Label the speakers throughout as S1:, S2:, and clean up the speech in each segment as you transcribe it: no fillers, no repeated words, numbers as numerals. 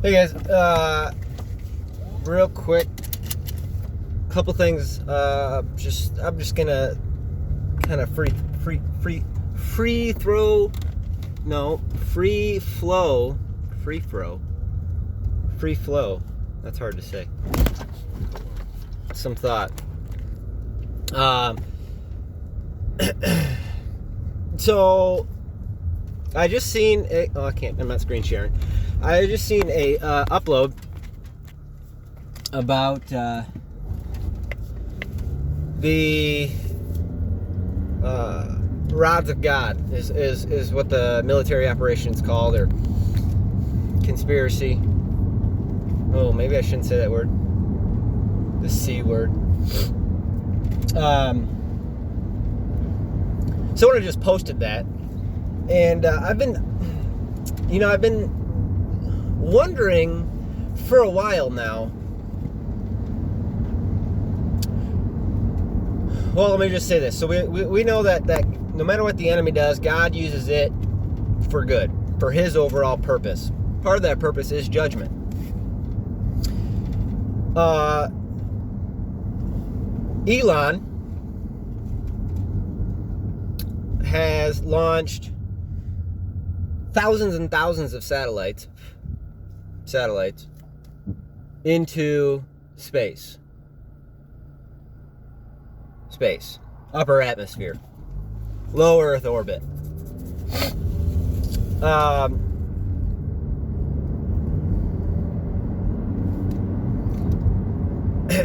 S1: Hey guys, real quick, couple things. I'm just gonna kind of free throw, no, free flow. That's hard to say. Some thought. So I just seen a. Oh, I can't. I'm not screen sharing. I just seen a upload about the rods of God is what the military operation's called, or conspiracy. Oh, maybe I shouldn't say that word. The C word. Someone had just posted that, and I've been wondering for a while now. Well, let me just say this. So we know that no matter what the enemy does, God uses it for good, for his overall purpose. Part of that purpose is judgment. Elon has launched thousands and thousands of satellites into space, upper atmosphere, low Earth orbit.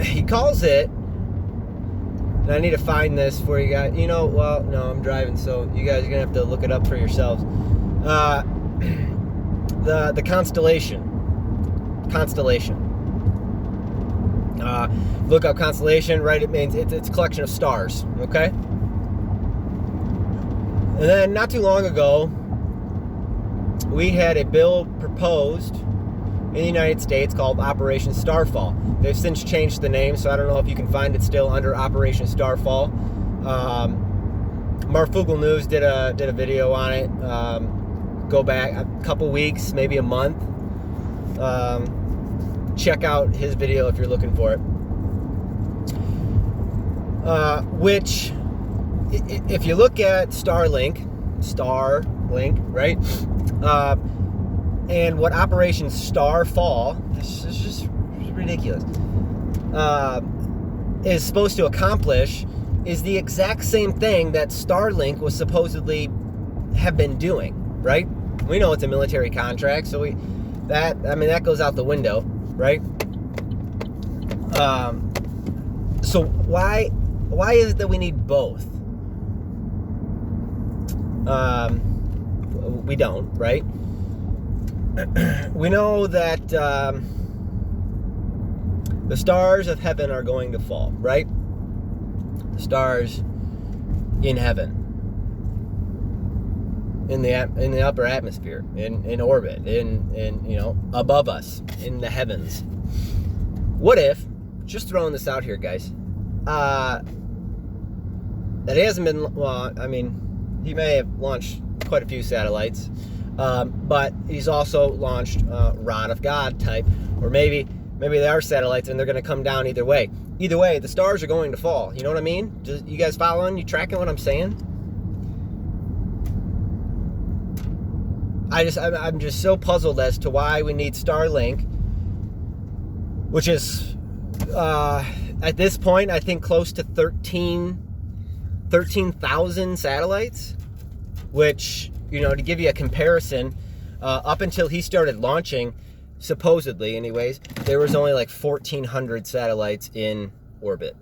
S1: He calls it, and I need to find this for you guys. Well, no, I'm driving, so you guys are gonna have to look it up for yourselves. The constellation. Look up constellation, right? It means it's a collection of stars. Okay. And then not too long ago, we had a bill proposed in the United States called Operation Starfall. They've since changed the name, so I don't know if you can find it still under Operation Starfall. Marfugel News did a video on it. Go back a couple weeks, maybe a month. Check out his video if you're looking for it. Which, if you look at Starlink, right? And what Operation Starfall, this is just ridiculous, is supposed to accomplish is the exact same thing that Starlink was supposedly have been doing, right? We know it's a military contract, so that goes out the window, right? So why is it that we need both? We don't, right? We know that the stars of heaven are going to fall, right? The stars in heaven, in the upper atmosphere, in orbit, in above us, in the heavens. What if, just throwing this out here, guys, that he hasn't been, well, I mean, he may have launched quite a few satellites, but he's also launched rod of God type, or maybe they are satellites and they're going to come down either way. Either way, the stars are going to fall. You know what I mean? You guys following? You tracking what I'm saying? I'm just so puzzled as to why we need Starlink, which is at this point I think close to 13,000 satellites. Which, to give you a comparison, up until he started launching, supposedly anyways, there was only like 1,400 satellites in orbit.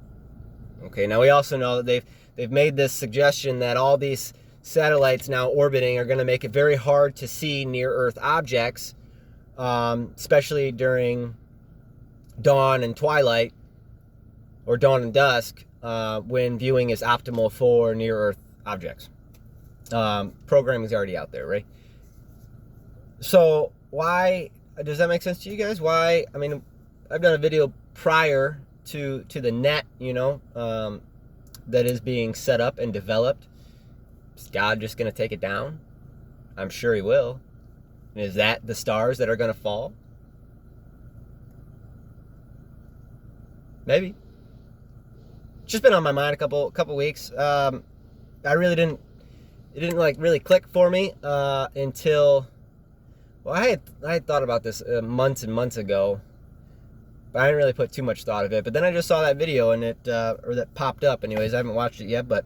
S1: Okay, now we also know that they've made this suggestion that all these satellites now orbiting are going to make it very hard to see near Earth objects, especially during dawn and twilight, or dawn and dusk, when viewing is optimal for near Earth objects. Programming is already out there, right? So why does that make sense to you guys? Why? I mean, I've done a video prior to the net, that is being set up and developed. Is God just going to take it down? I'm sure he will. And is that the stars that are going to fall? Maybe. Just been on my mind a couple weeks. I really didn't. It didn't like really click for me until. Well, I had thought about this months and months ago, but I didn't really put too much thought of it. But then I just saw that video and it or that popped up. Anyways, I haven't watched it yet, but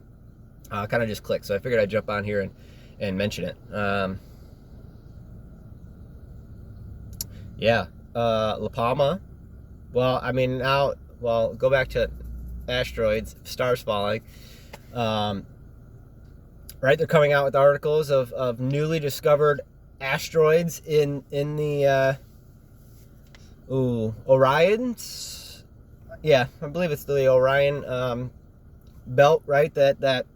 S1: kind of just clicked. So I figured I'd jump on here and mention it. Yeah, La Palma. Well, I mean now. Well, go back to asteroids, stars falling. Right, they're coming out with articles of newly discovered asteroids in the Orions. Yeah, I believe it's the Orion belt, right? That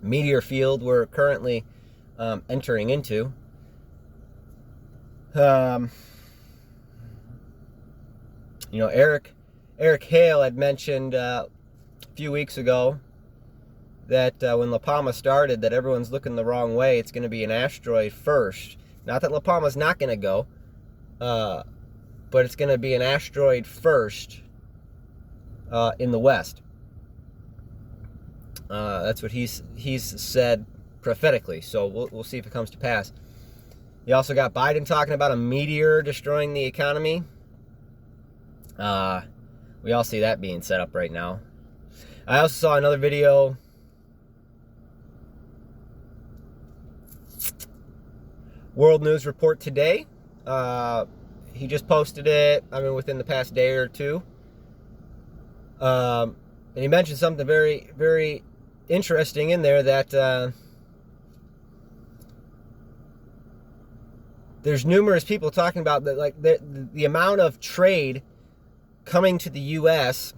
S1: meteor field we're currently entering into. Eric Hale had mentioned a few weeks ago that when La Palma started, that everyone's looking the wrong way. It's going to be an asteroid first. Not that La Palma's not going to go, but it's going to be an asteroid first in the west. That's what he's said prophetically. So we'll see if it comes to pass. You also got Biden talking about a meteor destroying the economy. We all see that being set up right now. I also saw another video. World News Report today. He just posted it, within the past day or two. And he mentioned something very, very interesting in there, that there's numerous people talking about that, like the amount of trade coming to the U.S.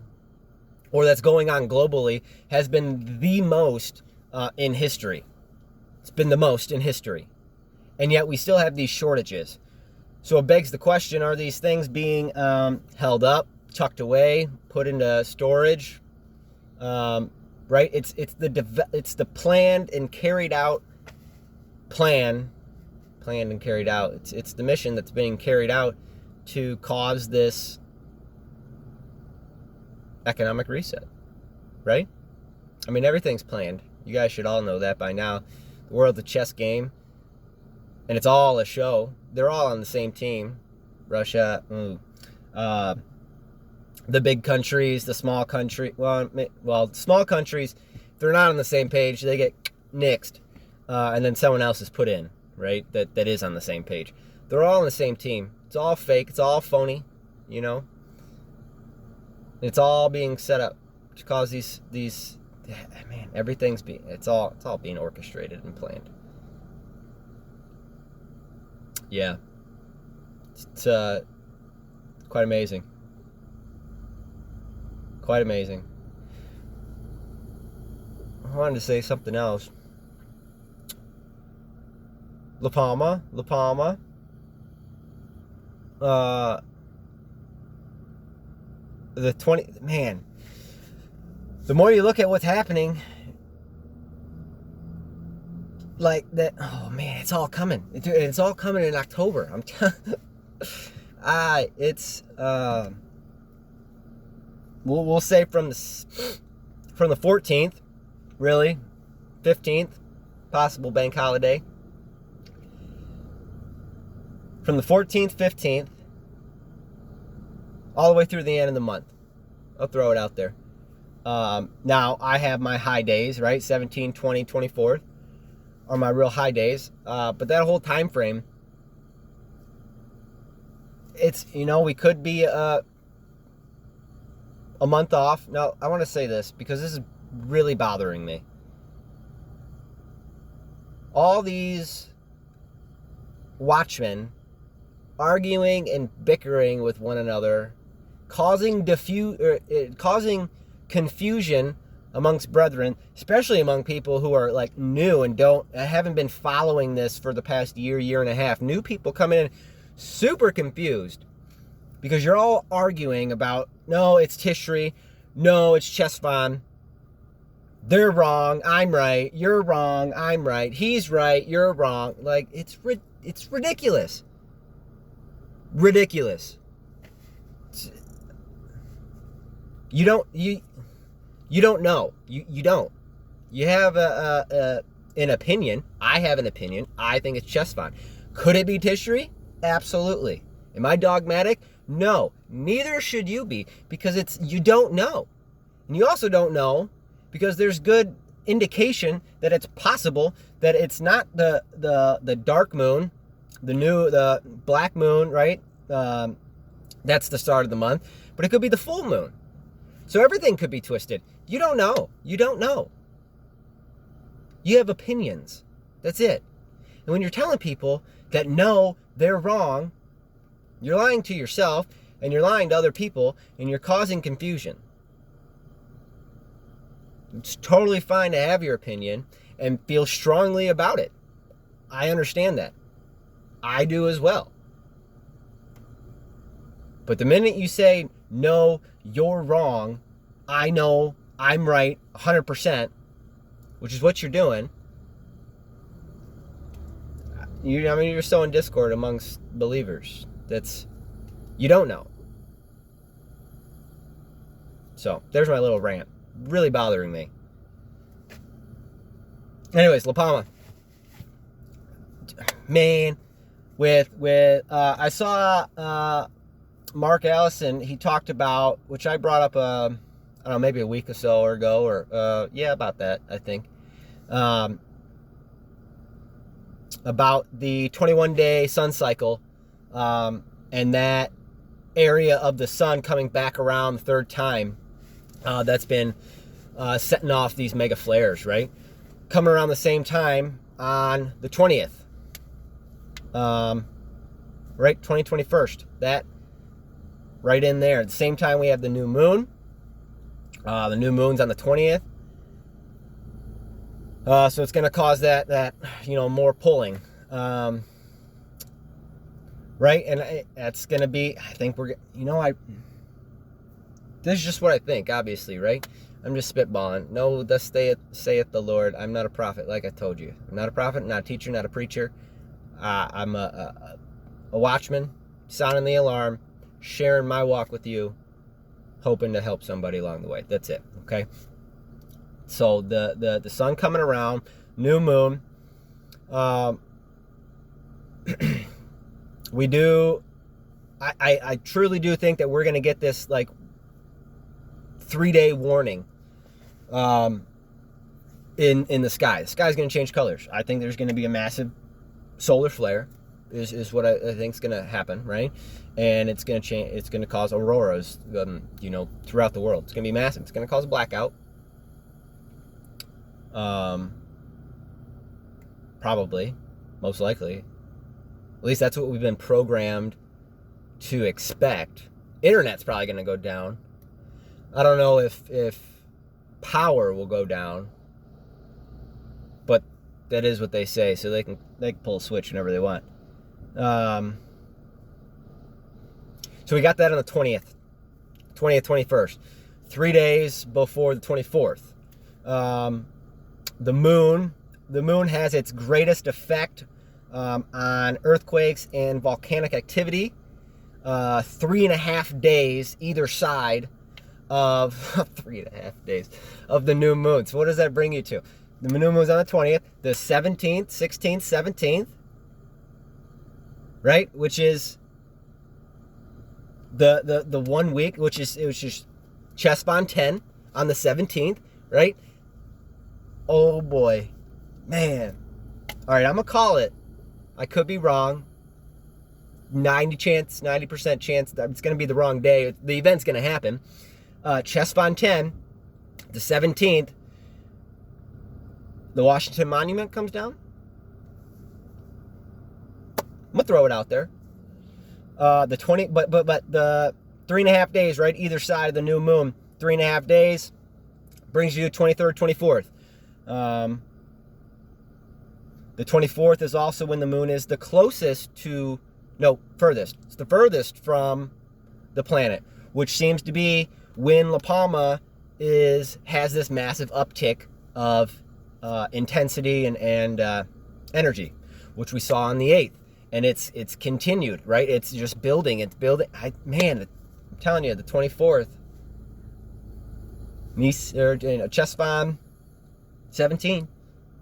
S1: or that's going on globally has been the most in history. It's been the most in history. And yet we still have these shortages. So it begs the question, are these things being held up, tucked away, put into storage? Right? It's the planned and carried out planned and carried out. It's the mission that's being carried out to cause this economic reset, right? Everything's planned. You guys should all know that by now. The world's a chess game, and it's all a show. They're all on the same team. Russia, the big countries, the small country. Well, small countries, if they're not on the same page, they get nixed, and then someone else is put in, right? That is on the same page. They're all on the same team. It's all fake. It's all phony, It's all being set up to cause these man, it's all being orchestrated and planned. Yeah. It's quite amazing. Quite amazing. I wanted to say something else. La Palma. The more you look at what's happening, like that, oh man, it's all coming. It's all coming in October. I'm telling it's we'll say from the 14th, really, 15th, possible bank holiday. From the 14th, 15th, all the way through the end of the month. I'll throw it out there. Now, I have my high days, right? 17, 20, 24 are my real high days. But that whole time frame, it's, we could be a month off. Now, I want to say this because this is really bothering me. All these watchmen arguing and bickering with one another, causing confusion amongst brethren, especially among people who are like new and haven't been following this for the past year and a half. New people coming in super confused because you're all arguing about, no, it's Tishri, no, it's Chesvan. They're wrong, I'm right. You're wrong, I'm right. He's right, you're wrong. Like, it's ridiculous. Ridiculous. You don't know. You don't. You have an opinion. I have an opinion. I think it's just fine. Could it be Tishri? Absolutely. Am I dogmatic? No. Neither should you be, because you don't know. And you also don't know because there's good indication that it's possible that it's not the dark moon, the black moon, right? That's the start of the month, but it could be the full moon. So everything could be twisted. You don't know. You don't know. You have opinions. That's it. And when you're telling people that no, they're wrong, you're lying to yourself and you're lying to other people and you're causing confusion. It's totally fine to have your opinion and feel strongly about it. I understand that. I do as well. But the minute you say, no, you're wrong, I know I'm right 100%, which is what you're doing, you're sowing discord amongst believers. You don't know. So, there's my little rant. Really bothering me. Anyways, La Palma. Man, I saw Mark Allison. He talked about, which I brought up, I don't know, maybe a week or so ago, or about that, I think. About the 21-day sun cycle, and that area of the sun coming back around the third time, that's been setting off these mega flares, right? Coming around the same time on the 20th, right? 21st. That right in there. At the same time, we have the new moon. The new moon's on the 20th. So it's going to cause that more pulling. Right? And that's going to be, I think this is just what I think, obviously, right? I'm just spitballing. No, thus saith the Lord. I'm not a prophet, like I told you. I'm not a prophet, not a teacher, not a preacher. I'm a watchman, sounding the alarm, sharing my walk with you, hoping to help somebody along the way. That's it, okay? So the sun coming around, new moon. I truly do think that we're going to get this, 3-day warning in the sky. The sky's going to change colors. I think there's going to be a massive solar flare is what I think is going to happen, right? And it's going to change. It's going to cause auroras, throughout the world. It's going to be massive. It's going to cause a blackout. Probably, most likely. At least that's what we've been programmed to expect. Internet's probably going to go down. I don't know if power will go down, but that is what they say. So they can pull a switch whenever they want. So we got that on the 20th, 21st, 3 days before the 24th. The moon has its greatest effect on earthquakes and volcanic activity. 3.5 days either side of 3.5 days of the new moon. So what does that bring you to? The new moon's on the 20th, the 17th, 16th, 17th, right? Which is the 1 week, which is Chesbon 10 on the 17th, right? Oh boy, man. All right, I'm gonna call it. I could be wrong. 90% chance that it's gonna be the wrong day. The event's gonna happen. Chesbon 10, the 17th. The Washington Monument comes down. I'm gonna throw it out there. The 20, but the 3.5 days, right? Either side of the new moon. 3.5 days brings you to 23rd, 24th. The 24th is also when the moon is the furthest. It's the furthest from the planet, which seems to be when La Palma has this massive uptick of intensity and energy, which we saw on the 8th. And it's continued, right? It's just building. I'm telling you, the 24th, Chesfon 17,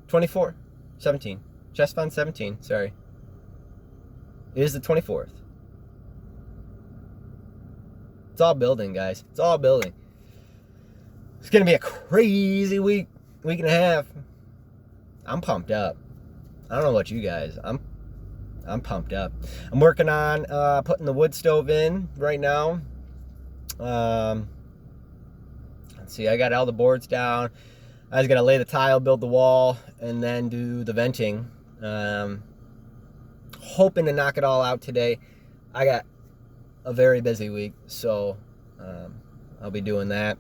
S1: 24, 17. Chesfon 17, sorry. It is the 24th. It's all building, guys. It's all building. It's going to be a crazy week and a half. I'm pumped up. I don't know about you guys. I'm pumped up. I'm working on putting the wood stove in right now. Let's see, I got all the boards down. I was gonna lay the tile, build the wall, and then do the venting. Hoping to knock it all out today. I got a very busy week, so I'll be doing that.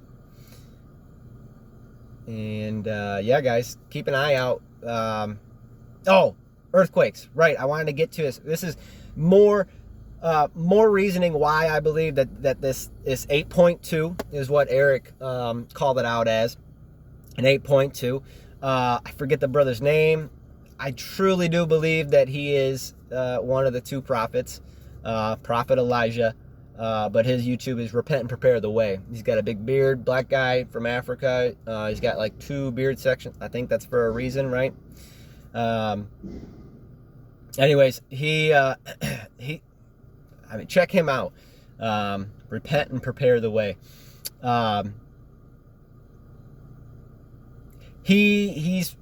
S1: And yeah, guys, keep an eye out. Oh, earthquakes. Right, I wanted to get to this. This is more reasoning why I believe that this 8.2 is what Eric called it out as, an 8.2. I forget the brother's name. I truly do believe that he is one of the two prophets, Prophet Elijah, but his YouTube is Repent and Prepare the Way. He's got a big beard, black guy from Africa. He's got like 2 beard sections. I think that's for a reason, right? Anyways, check him out. Repent and Prepare the Way. He's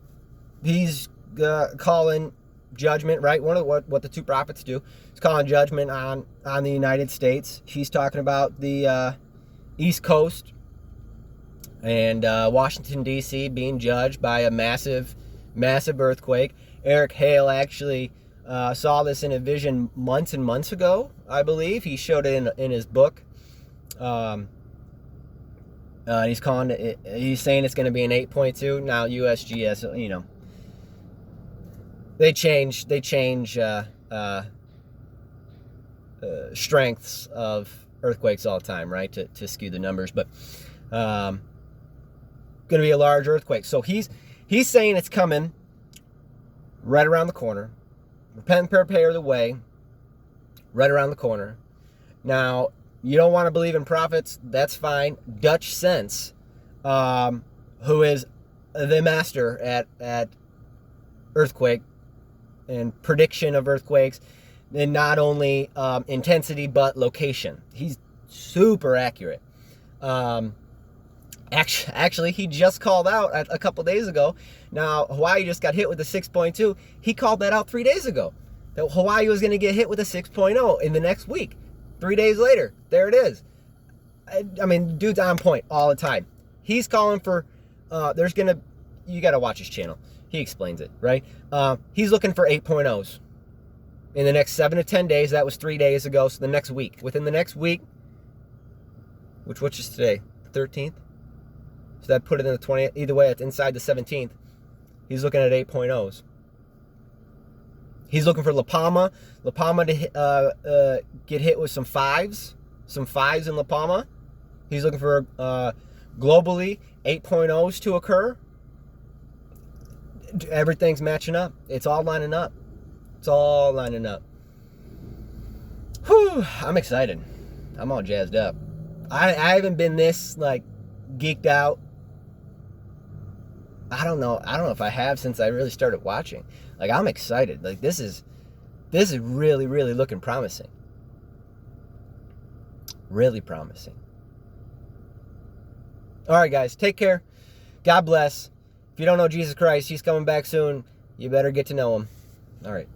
S1: calling judgment, right? One of what the two prophets do is calling judgment on the United States. He's talking about the East Coast and Washington, D.C. being judged by a massive earthquake. Eric Hale actually saw this in a vision months and months ago, I believe. He showed it in his book. He's saying it's going to be an 8.2. Now USGS, you know, they change strengths of earthquakes all the time, right? To skew the numbers, but going to be a large earthquake. So he's saying it's coming right around the corner. Repent and prepare the way, right around the corner. Now, you don't want to believe in prophets, that's fine. Dutch Sense, who is the master at earthquake and prediction of earthquakes, and not only intensity but location. He's super accurate. Actually, he just called out a couple days ago. Now, Hawaii just got hit with a 6.2. He called that out 3 days ago, that Hawaii was going to get hit with a 6.0 in the next week. 3 days later, there it is. I mean, dude's on point all the time. He's calling for, you got to watch his channel. He explains it, right? He's looking for 8.0s in the next 7 to 10 days. That was 3 days ago. So the next week, within the next week, which is today, the 13th. So that put it in the 20th. Either way, it's inside the 17th. He's looking at 8.0s. He's looking for La Palma to get hit with some fives in La Palma. He's looking for globally 8.0s to occur. Everything's matching up. It's all lining up. Whew, I'm excited. I'm all jazzed up. I haven't been this like geeked out. I don't know if I have since I really started watching. Like, I'm excited. Like, this is really, really looking promising. Really promising. All right, guys, take care. God bless. If you don't know Jesus Christ, he's coming back soon. You better get to know him. All right.